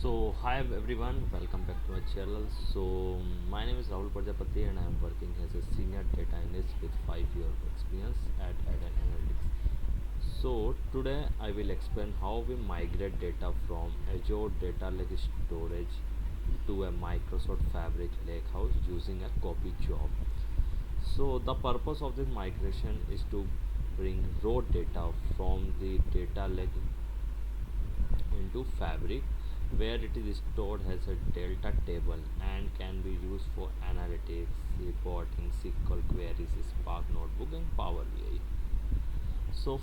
Hi everyone, welcome back to my channel. My name is Rahul Prajapati and I am working as a senior data analyst with 5 years of experience at ADLS Analytics. Today I will explain how we migrate data from Azure Data Lake Storage to a Microsoft Fabric Lakehouse using a copy job. The purpose of this migration is to bring raw data from the data lake into Fabric, where it is stored as a delta table and can be used for analytics, reporting, SQL queries, Spark Notebook, and Power BI.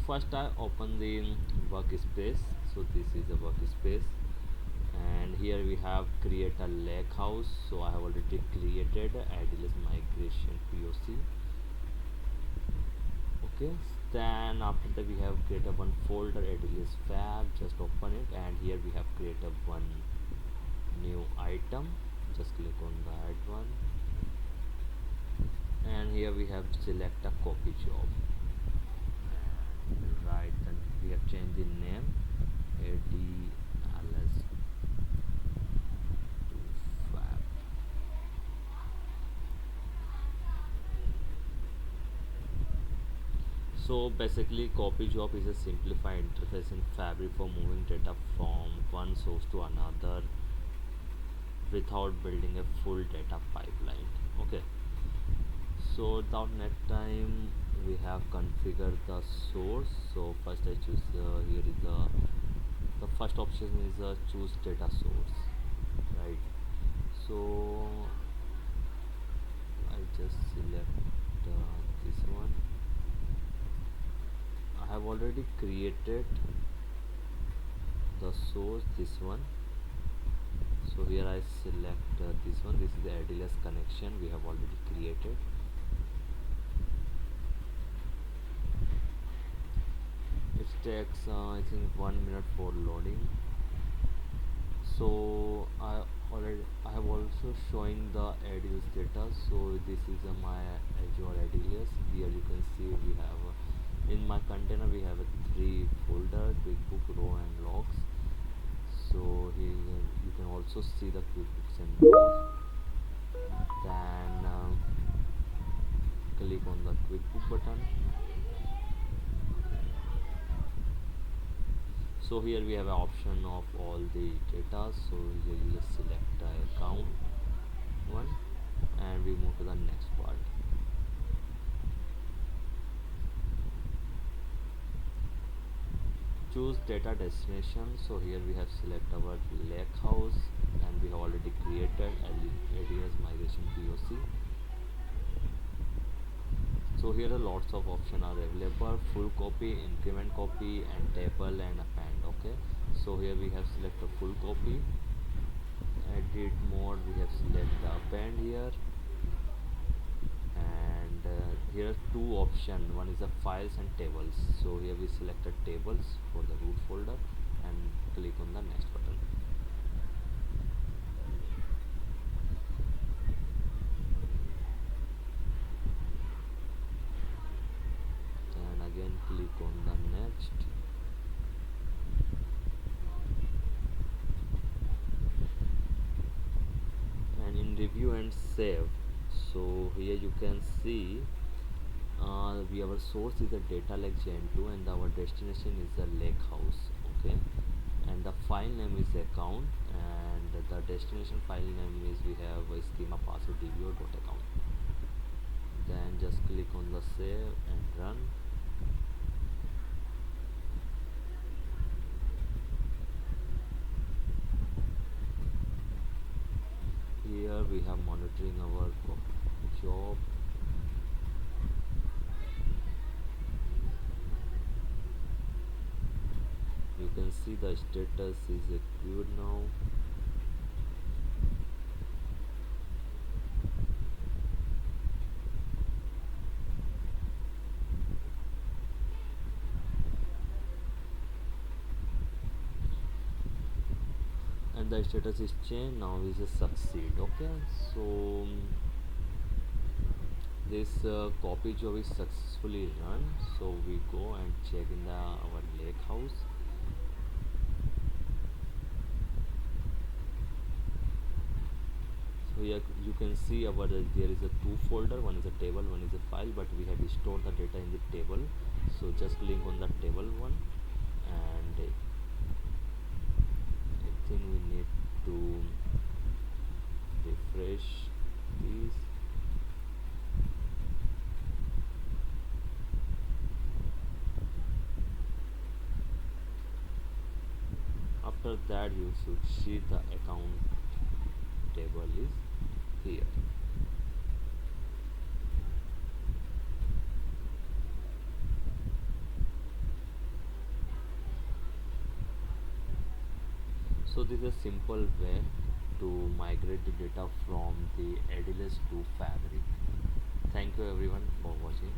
First I open the workspace. This is a workspace, and here we have create a lake house. I have already created ADLS migration POC. Okay, then after that we have created one folder ADLS fab. Just open it, and here we have created one new item. Just click on the add one, and here we have select a copy job, and right then we have changed the name ADLS to fab. Basically copy job is a simplified interface in Fabric for moving data from one source to another without building a full data pipeline. Okay, without net time we have configured the source. First I choose here is the first option is choose data source, right? So I just select this one. I have already created the source, this one. Here I select this one. This is the ADLS connection we have already created. It takes I think 1 minute for loading. I have also showing the ADLS data. This is my Azure ADLS. Here you can see we have in my container we have a 3 folder: QuickBook, Raw, and Logs. Here you can also see the QuickBooks and Logs. Then click on the QuickBook button. Here we have an option of all the data. Here you just select account one, and we move to the next part. Choose data destination. Here we have select our lake house, and we have already created ADLS migration POC. Here are lots of options are available: full copy, increment copy, and table and append. Okay, here we have select a full copy. Edit mode, we have select the append here, and here are two options. One is the files and tables. Here we selected tables for the root folder and click on the next button. And again click on the next. And in review and save. Here you can see our source is a data lake Gen2 and our destination is the lake house. Okay, and the file name is account, and the destination file name is we have a schema password dbo.account. Then just click on the save and run. Here we have monitoring our job. You can see the status is accrued now. And the status is changed now, is a succeed. Okay, this copy job is successfully run. We go and check in our lake house. you can see there is a two folder, one is a table, one is a file, but we have stored the data in the table. So just click on the table one, and I think we need to refresh these. After that you should see the account table is here. So this is a simple way to migrate the data from the ADLS to Fabric. Thank you everyone for watching.